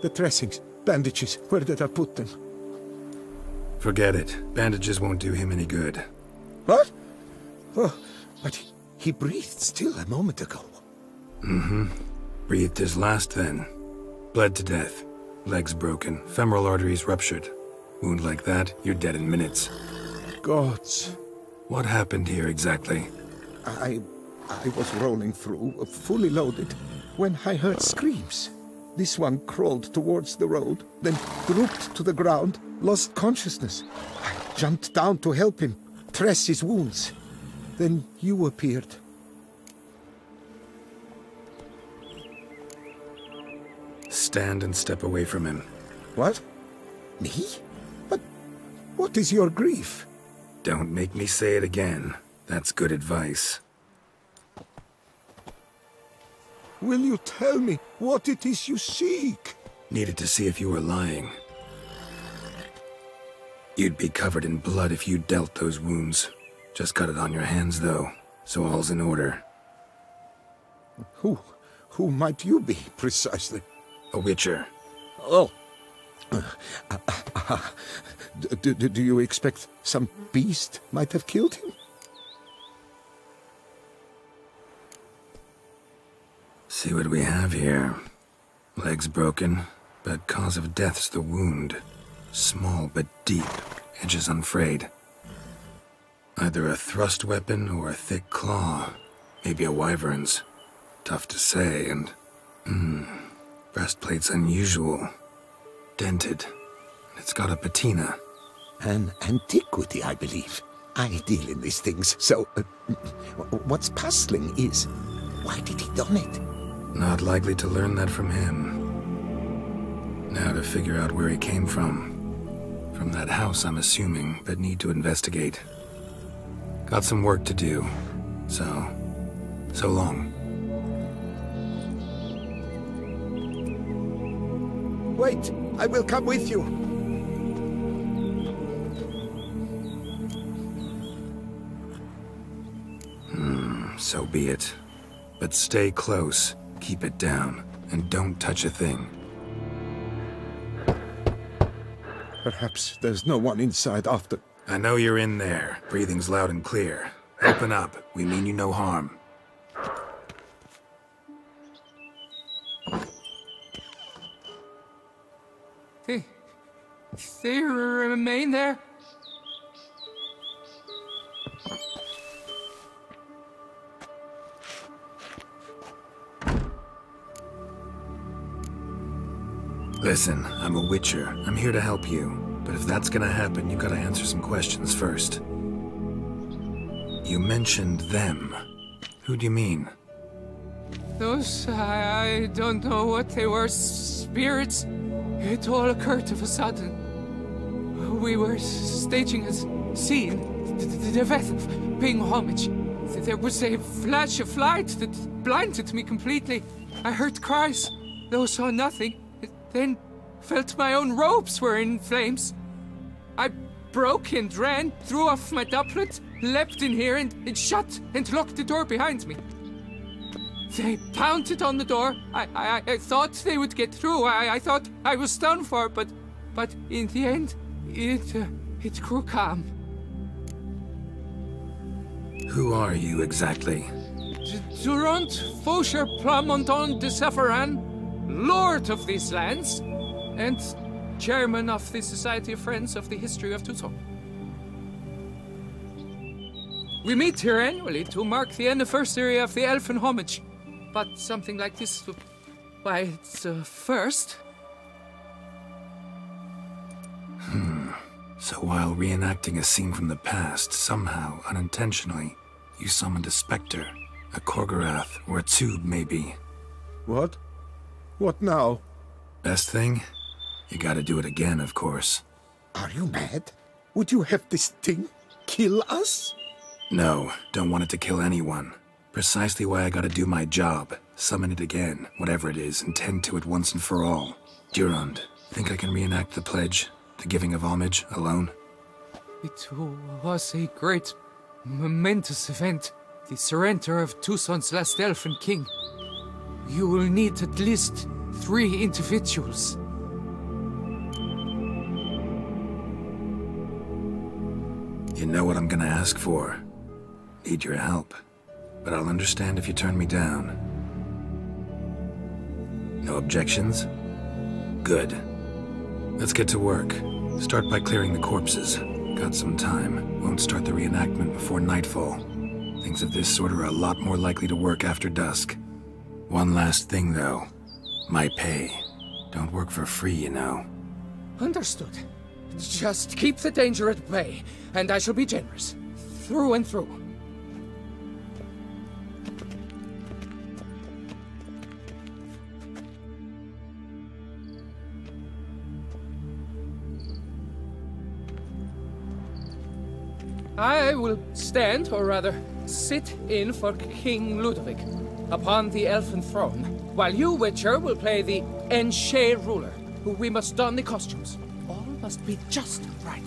The dressings, bandages, where did I put them? Forget it. Bandages won't do him any good. What? Oh, but he breathed still a moment ago. Mm-hmm. Breathed his last then. Bled to death. Legs broken, femoral arteries ruptured. Wound like that, you're dead in minutes. Gods. What happened here exactly? I was rolling through, fully loaded, when I heard screams. This one crawled towards the road, then drooped to the ground, lost consciousness. I jumped down to help him, dress his wounds. Then you appeared. Stand and step away from him. What? Me? But what is your grief? Don't make me say it again. That's good advice. Will you tell me what it is you seek? Needed to see if you were lying. You'd be covered in blood if you dealt those wounds. Just cut it on your hands, though, so all's in order. Who might you be, precisely? A witcher. Oh. Do you expect some beast might have killed him? See what we have here. Legs broken, but cause of death's the wound. Small but deep, edges unfrayed. Either a thrust weapon or a thick claw. Maybe a wyvern's. Tough to say, and... breastplate's unusual. Dented. It's got a patina. An antiquity, I believe. I deal in these things, so... what's puzzling is... why did he done it? Not likely to learn that from him. Now to figure out where he came from. From that house, I'm assuming, but need to investigate. Got some work to do. So long. Wait, I will come with you. So be it. But stay close, keep it down, and don't touch a thing. Perhaps there's no one inside after... I know you're in there. Breathing's loud and clear. Open up. We mean you no harm. They remain there? Listen, I'm a witcher. I'm here to help you. But if that's gonna happen, you gotta answer some questions first. You mentioned them. Who do you mean? Those, I don't know what they were. Spirits. It all occurred of a sudden. We were staging a scene. The death of paying homage. There was a flash of light that blinded me completely. I heard cries, though saw nothing. Then felt my own robes were in flames. I broke and ran, threw off my doublet, leapt in here and shut and locked the door behind me. They pounded on the door. I thought they would get through. I thought I was done for, but in the end, it grew calm. Who are you exactly? Durant Faucher Plamondon de Safaran, Lord of these lands, and Chairman of the Society of Friends of the History of Toussaint. We meet here annually to mark the anniversary of the Elfin Homage, but something like this, why, it's a first. So while reenacting a scene from the past, somehow, unintentionally, you summoned a specter, a Korgorath, or a tube, maybe. What? What now? Best thing? You gotta do it again, of course. Are you mad? Would you have this thing kill us? No, don't want it to kill anyone. Precisely why I gotta do my job. Summon it again, whatever it is, and tend to it once and for all. Durand, think I can reenact the pledge? The giving of homage, alone? It was a great, momentous event. The surrender of Toussaint's last elfin king. You will need at least 3 individuals. You know what I'm gonna ask for. Need your help. But I'll understand if you turn me down. No objections? Good. Let's get to work. Start by clearing the corpses. Got some time. Won't start the reenactment before nightfall. Things of this sort are a lot more likely to work after dusk. One last thing, though. My pay. Don't work for free, you know. Understood. Just keep the danger at bay, and I shall be generous. Through and through. I will stand, or rather, sit in for King Ludovic, upon the elfin throne, while you, Witcher, will play the Enche ruler, who we must don the costumes. All must be just right.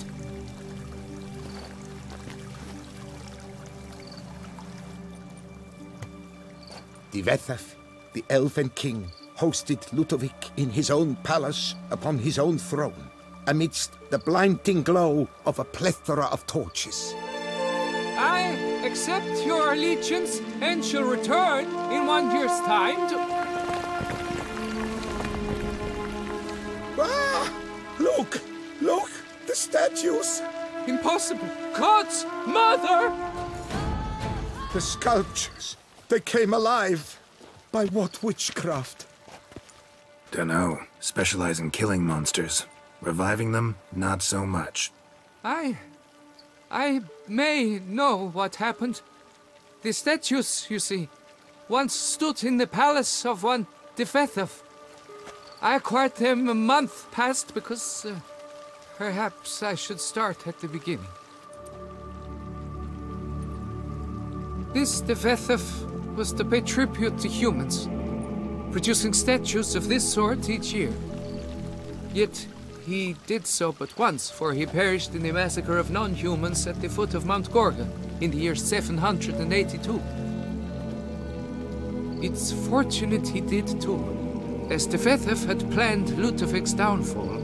Divethef, the elven king, hosted Ludovic in his own palace upon his own throne, amidst the blinding glow of a plethora of torches. I accept your allegiance and shall return in 1 year's time to... Ah! Look! Look! The statues! Impossible! God's mother! The sculptures! They came alive! By what witchcraft? Dunno. Specialize in killing monsters. Reviving them, not so much. I may know what happened. The statues, you see, once stood in the palace of one Divethef. I acquired them a month past because perhaps I should start at the beginning. This Divethef was to pay tribute to humans, producing statues of this sort each year. Yet he did so but once, for he perished in the massacre of non-humans at the foot of Mount Gorga in the year 782. It's fortunate he did too, as Divethef had planned Ludovic's downfall,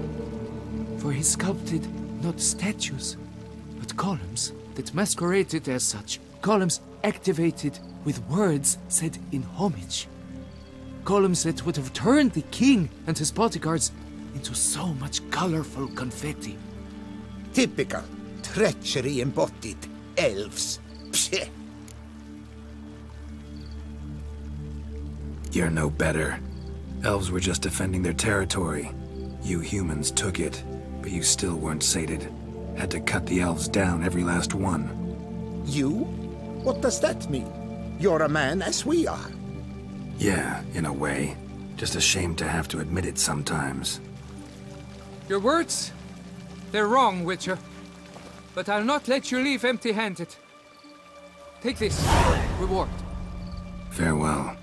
for he sculpted not statues, but columns that masqueraded as such, columns activated with words said in homage, columns that would have turned the king and his bodyguards into so much colorful confetti. Typical treachery embodied elves. Psheh. You're no better. Elves were just defending their territory. You humans took it, but you still weren't sated. Had to cut the elves down, every last one. You? What does that mean? You're a man as we are. Yeah, in a way. Just ashamed to have to admit it sometimes. Your words, they're wrong, Witcher. But I'll not let you leave empty-handed. Take this, reward. Farewell.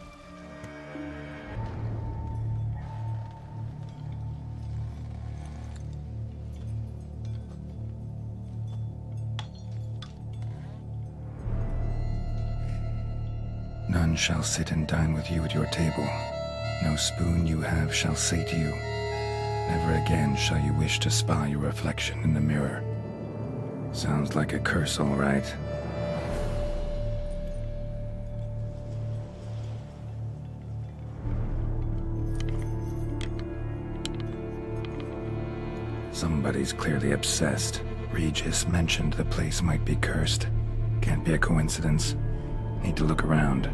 None shall sit and dine with you at your table. No spoon you have shall say to you, never again shall you wish to spy your reflection in the mirror. Sounds like a curse, all right. Somebody's clearly obsessed. Regis mentioned the place might be cursed. Can't be a coincidence. Need to look around.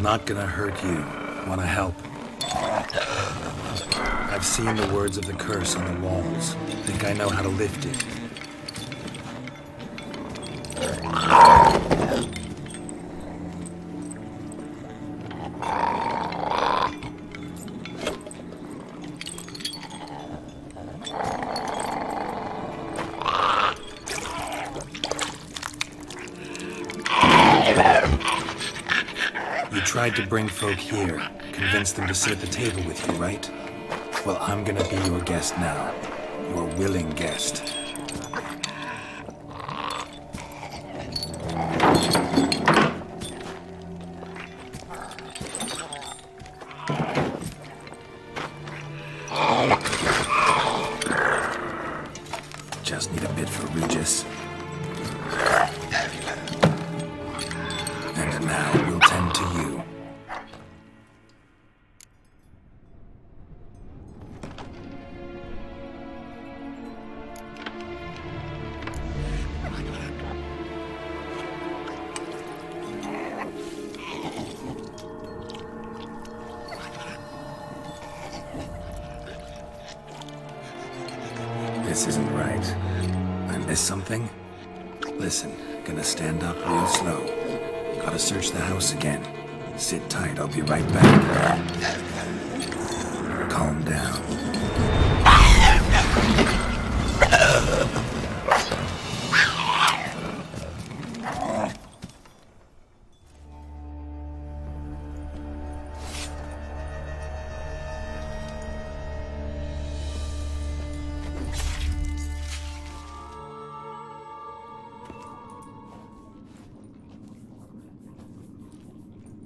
not gonna hurt you. Wanna help? I've seen the words of the curse on the walls. Think I know how to lift it. You tried to bring folk here, convince them to sit at the table with you, right? Well, I'm gonna be your guest now. Your willing guest. Just need a bit for Regis. And now we'll tend to you. This isn't right. I missed something? Listen, gonna stand up real slow. Gotta search the house again. Sit tight, I'll be right back. Calm down.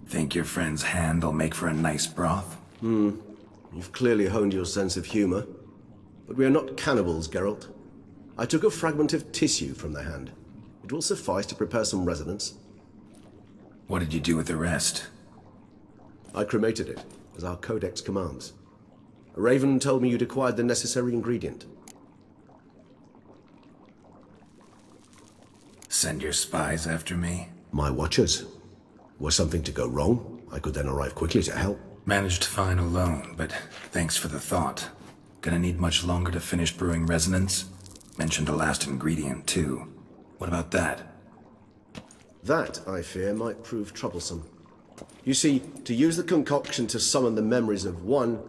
Think your friend's hand will make for a nice broth? You've clearly honed your sense of humor. But we are not cannibals, Geralt. I took a fragment of tissue from the hand. It will suffice to prepare some resonance. What did you do with the rest? I cremated it, as our codex commands. A raven told me you'd acquired the necessary ingredient. Send your spies after me? My watchers. Were something to go wrong, I could then arrive quickly to help. Managed fine alone, but thanks for the thought. Gonna need much longer to finish brewing resonance? Mentioned the last ingredient, too. What about that? That, I fear, might prove troublesome. You see, to use the concoction to summon the memories of one,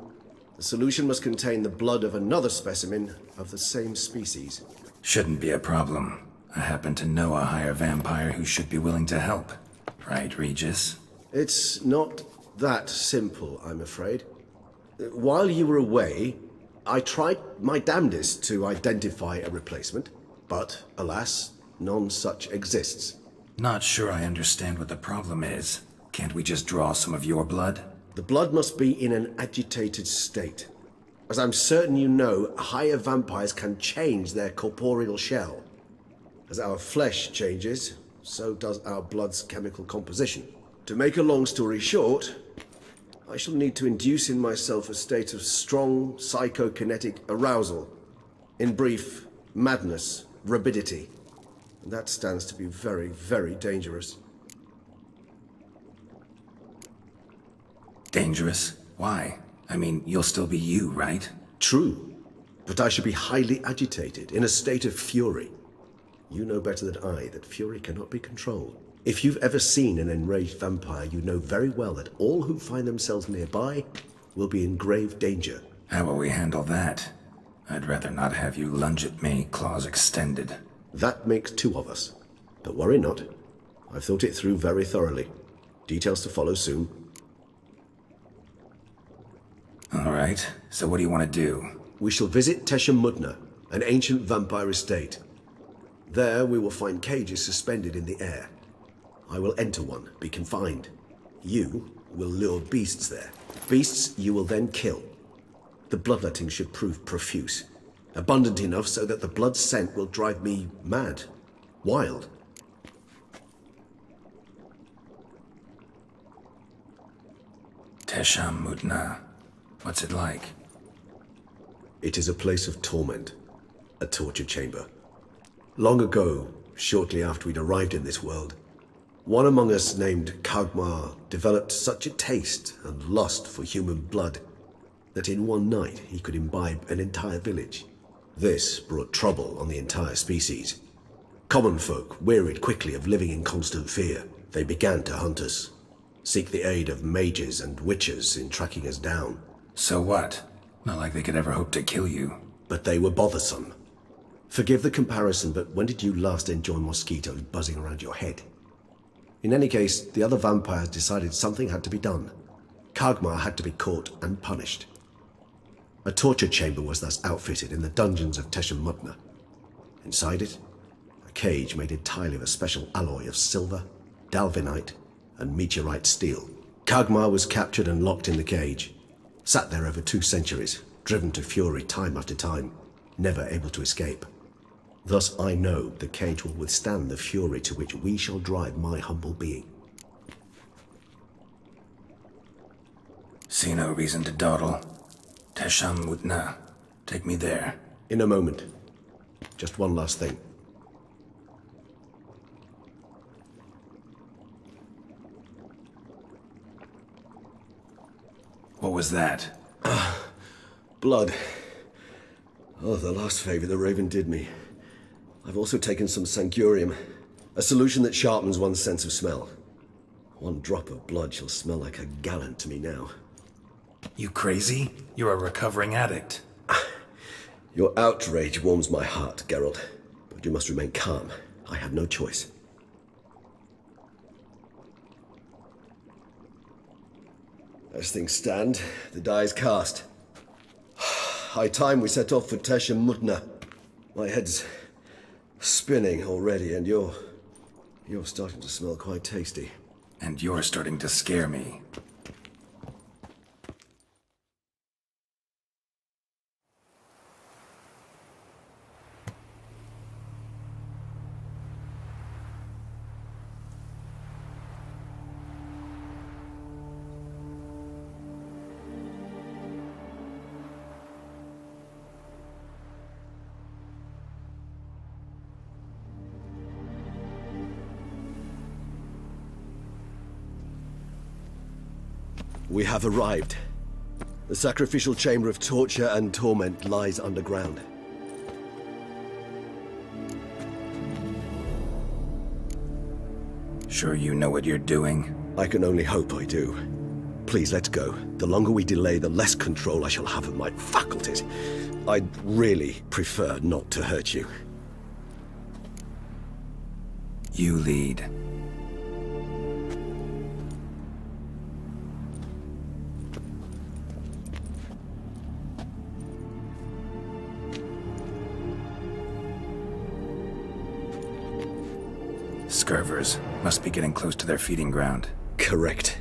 the solution must contain the blood of another specimen of the same species. Shouldn't be a problem. I happen to know a higher vampire who should be willing to help. Right, Regis? It's not that simple, I'm afraid. While you were away, I tried my damnedest to identify a replacement, but alas, none such exists. Not sure I understand what the problem is. Can't we just draw some of your blood? The blood must be in an agitated state. As I'm certain you know, higher vampires can change their corporeal shell. As our flesh changes, so does our blood's chemical composition. To make a long story short, I shall need to induce in myself a state of strong psychokinetic arousal. In brief, madness, rabidity. And that stands to be very, very dangerous. Dangerous? Why? I mean, you'll still be you, right? True, but I should be highly agitated, in a state of fury. You know better than I that fury cannot be controlled. If you've ever seen an enraged vampire, you know very well that all who find themselves nearby will be in grave danger. How will we handle that? I'd rather not have you lunge at me, claws extended. That makes two of us. But worry not. I've thought it through very thoroughly. Details to follow soon. All right, so what do you want to do? We shall visit Teshamudna, an ancient vampire estate. There we will find cages suspended in the air. I will enter one, be confined. You will lure beasts there. Beasts you will then kill. The bloodletting should prove profuse. Abundant enough so that the blood scent will drive me mad. Wild. Teshamudna. What's it like? It is a place of torment. A torture chamber. Long ago, shortly after we'd arrived in this world, One among us named Kagmar developed such a taste and lust for human blood that in one night he could imbibe an entire village. This brought trouble on the entire species. Common folk wearied quickly of living in constant fear. They began to hunt us, seek the aid of mages and witches in tracking us down. So what? Not like they could ever hope to kill you. But they were bothersome. Forgive the comparison, but when did you last enjoy mosquitoes buzzing around your head? In any case, the other vampires decided something had to be done. Kagmar had to be caught and punished. A torture chamber was thus outfitted in the dungeons of Teşemmüdnä. Inside it, a cage made entirely of a special alloy of silver, dalvinite, and meteorite steel. Kagmar was captured and locked in the cage, sat there over 2 centuries, driven to fury time after time, never able to escape. Thus I know the cage will withstand the fury to which we shall drive my humble being. See no reason to dawdle. Teşemmüdnä. Take me there. In a moment. Just one last thing. What was that? Blood. Oh, the last favor the Raven did me. I've also taken some sangurium, a solution that sharpens one's sense of smell. One drop of blood shall smell like a gallon to me now. You crazy? You're a recovering addict. Your outrage warms my heart, Geralt. But you must remain calm. I have no choice. As things stand, the die is cast. High time we set off for Teşemmüdnä. My head's spinning already, and you're starting to smell quite tasty. And you're starting to scare me. We have arrived. The sacrificial chamber of torture and torment lies underground. Sure you know what you're doing? I can only hope I do. Please, let's go. The longer we delay, the less control I shall have of my faculties. I'd really prefer not to hurt you. You lead. Scurvers must be getting close to their feeding ground. Correct.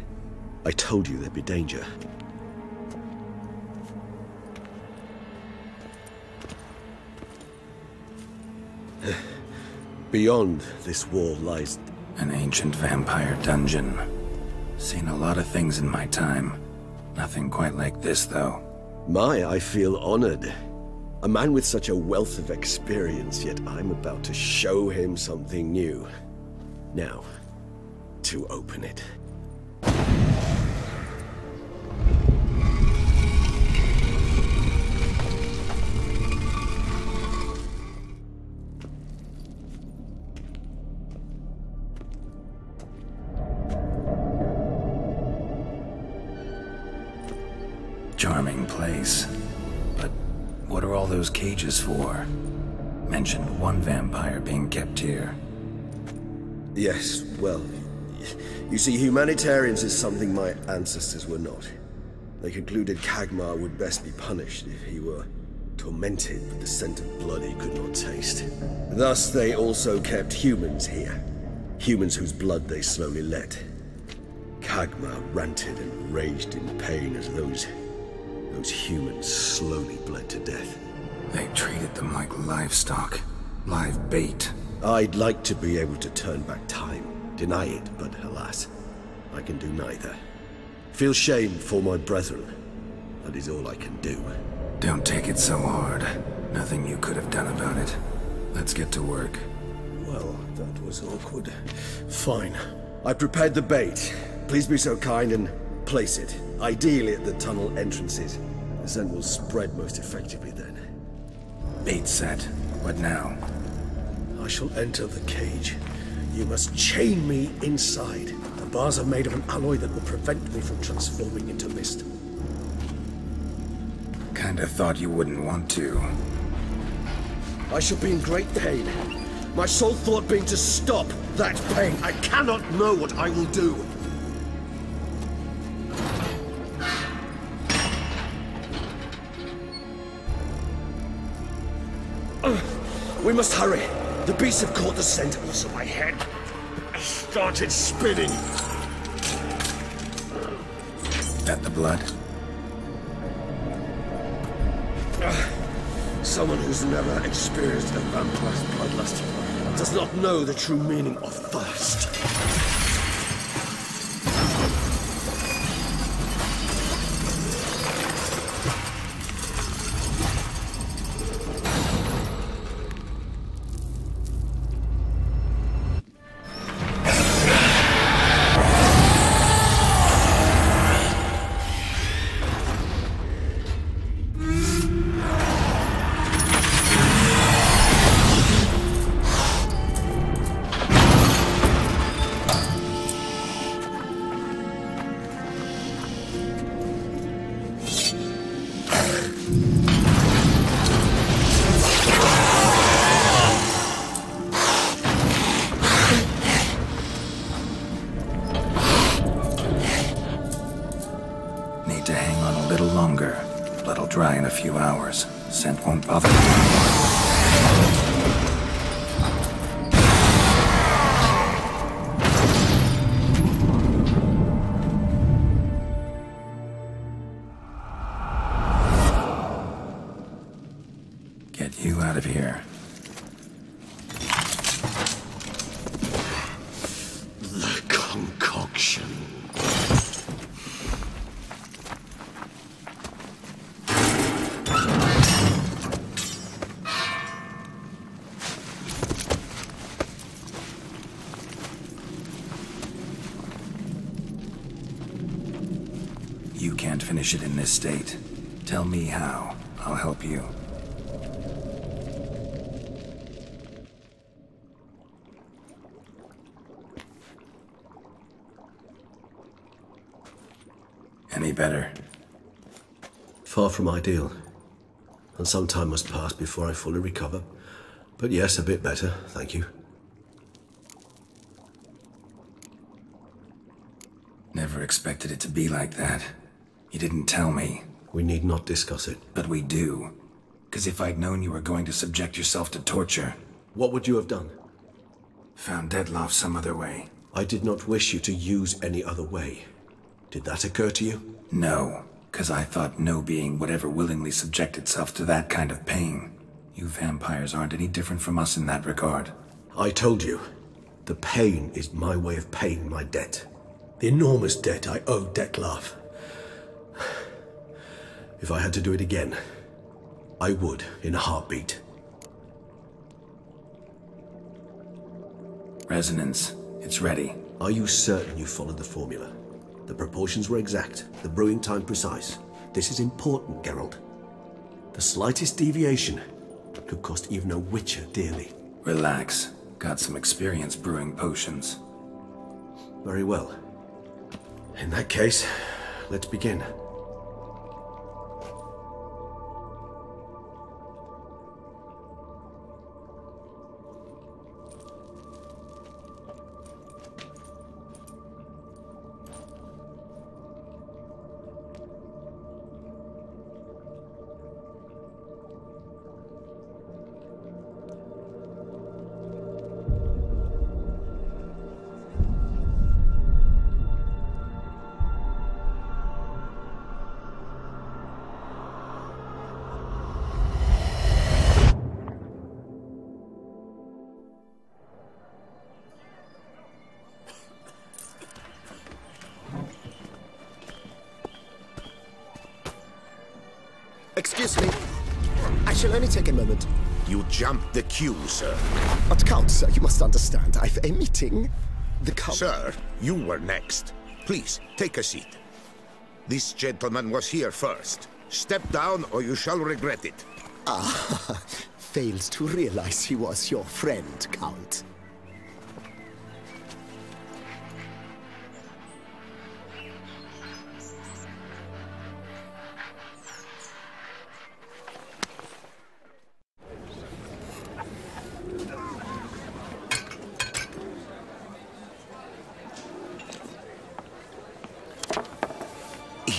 I told you there'd be danger. Beyond this wall lies... An ancient vampire dungeon. Seen a lot of things in my time. Nothing quite like this, though. I feel honored. A man with such a wealth of experience, yet I'm about to show him something new. Now, to open it. Charming place. But what are all those cages for? Mentioned one vampire being kept here. Yes, well, you see, humanitarians is something my ancestors were not. They concluded Kagmar would best be punished if he were tormented with the scent of blood he could not taste. Thus, they also kept humans here. Humans whose blood they slowly let. Kagmar ranted and raged in pain as those humans slowly bled to death. They treated them like livestock. Live bait. I'd like to be able to turn back time, deny it, but alas, I can do neither. Feel shame for my brethren. That is all I can do. Don't take it so hard. Nothing you could have done about it. Let's get to work. Well, that was awkward. Fine. I prepared the bait. Please be so kind and place it, ideally at the tunnel entrances. The scent will spread most effectively then. Bait set. What now? I shall enter the cage. You must chain me inside. The bars are made of an alloy that will prevent me from transforming into mist. Kinda thought you wouldn't want to. I shall be in great pain. My sole thought being to stop that pain. I cannot know what I will do. We must hurry. The beasts have caught the scent, also my head started spinning. That the blood? Someone who's never experienced a vampire's bloodlust does not know the true meaning of thirst. Dry in a few hours. Scent won't bother me. Get you out of here. The concoction. You can't finish it in this state. Tell me how. I'll help you. Any better? Far from ideal. And some time must pass before I fully recover. But yes, a bit better, thank you. Never expected it to be like that. You didn't tell me. We need not discuss it. But we do. 'Cause if I'd known you were going to subject yourself to torture... What would you have done? Found Deadloff some other way. I did not wish you to use any other way. Did that occur to you? No, 'cause I thought no being would ever willingly subject itself to that kind of pain. You vampires aren't any different from us in that regard. I told you. The pain is my way of paying my debt. The enormous debt I owe Dettlaff. If I had to do it again, I would in a heartbeat. Resonance. It's ready. Are you certain you followed the formula? The proportions were exact, the brewing time precise. This is important, Geralt. The slightest deviation could cost even a witcher dearly. Relax. Got some experience brewing potions. Very well. In that case, let's begin. Excuse me. I shall only take a moment. You jumped the queue, sir. But Count, sir, you must understand. I've a meeting. The Count... Sir, you were next. Please, take a seat. This gentleman was here first. Step down or you shall regret it. Ah, fails to realize he was your friend, Count.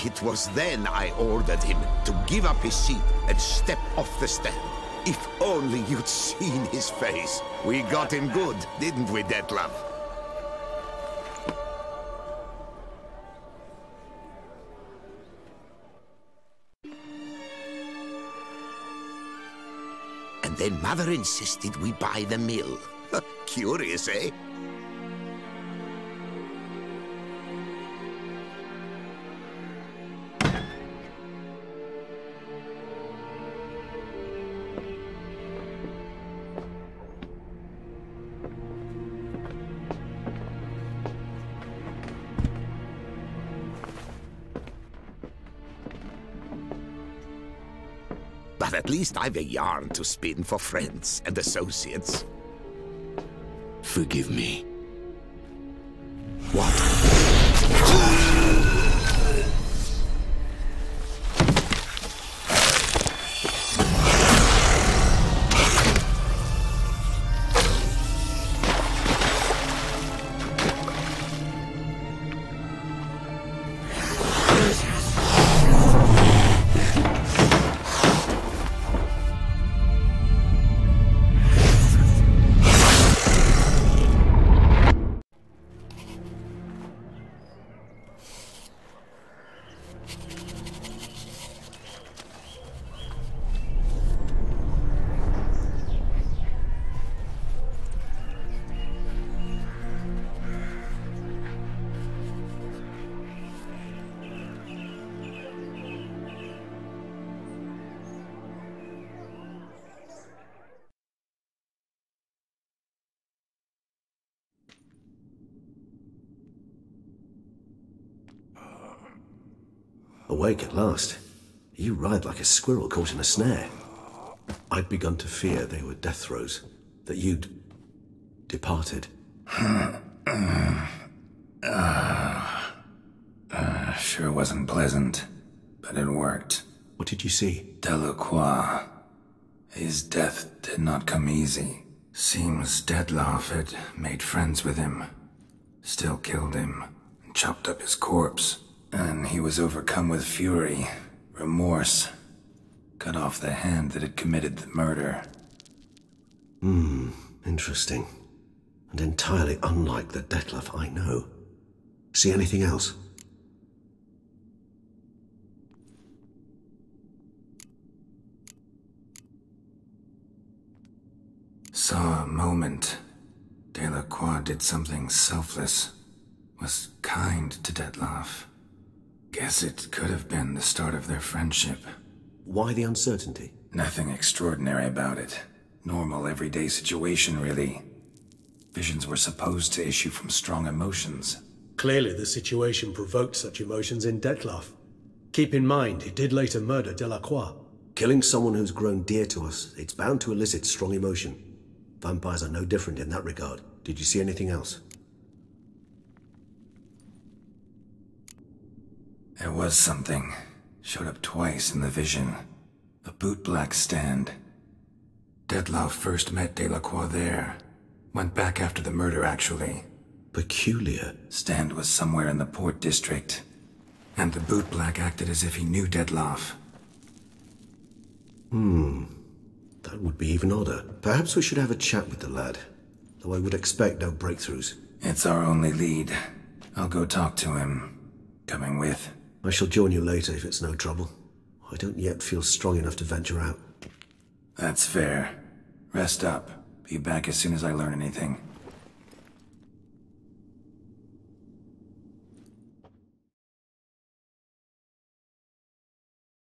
It was then I ordered him to give up his seat and step off the stand. If only you'd seen his face. We got him good, didn't we, Detlef? And then Mother insisted we buy the mill. Curious, eh? But at least I've a yarn to spin for friends and associates. Forgive me. What? Awake at last. You ride like a squirrel caught in a snare. I'd begun to fear they were death throes, that you'd departed. Sure wasn't pleasant, but it worked. What did you see? Delacroix. His death did not come easy. Seems Detlef had made friends with him. Still killed him, and chopped up his corpse. And he was overcome with fury, remorse. Cut off the hand that had committed the murder. Interesting. And entirely unlike the Detlef I know. See anything else? Saw a moment. Delacroix did something selfless. Was kind to Detlef. Guess it could have been the start of their friendship. Why the uncertainty? Nothing extraordinary about it. Normal, everyday situation, really. Visions were supposed to issue from strong emotions. Clearly the situation provoked such emotions in Detlef. Keep in mind, he did later murder Delacroix. Killing someone who's grown dear to us, it's bound to elicit strong emotion. Vampires are no different in that regard. Did you see anything else? There was something. Showed up twice in the vision. A bootblack stand. Detlef first met Delacroix there. Went back after the murder, actually. Peculiar. Stand was somewhere in the port district. And the bootblack acted as if he knew Detlef. That would be even odder. Perhaps we should have a chat with the lad. Though I would expect no breakthroughs. It's our only lead. I'll go talk to him. Coming with? I shall join you later if it's no trouble. I don't yet feel strong enough to venture out. That's fair. Rest up. Be back as soon as I learn anything.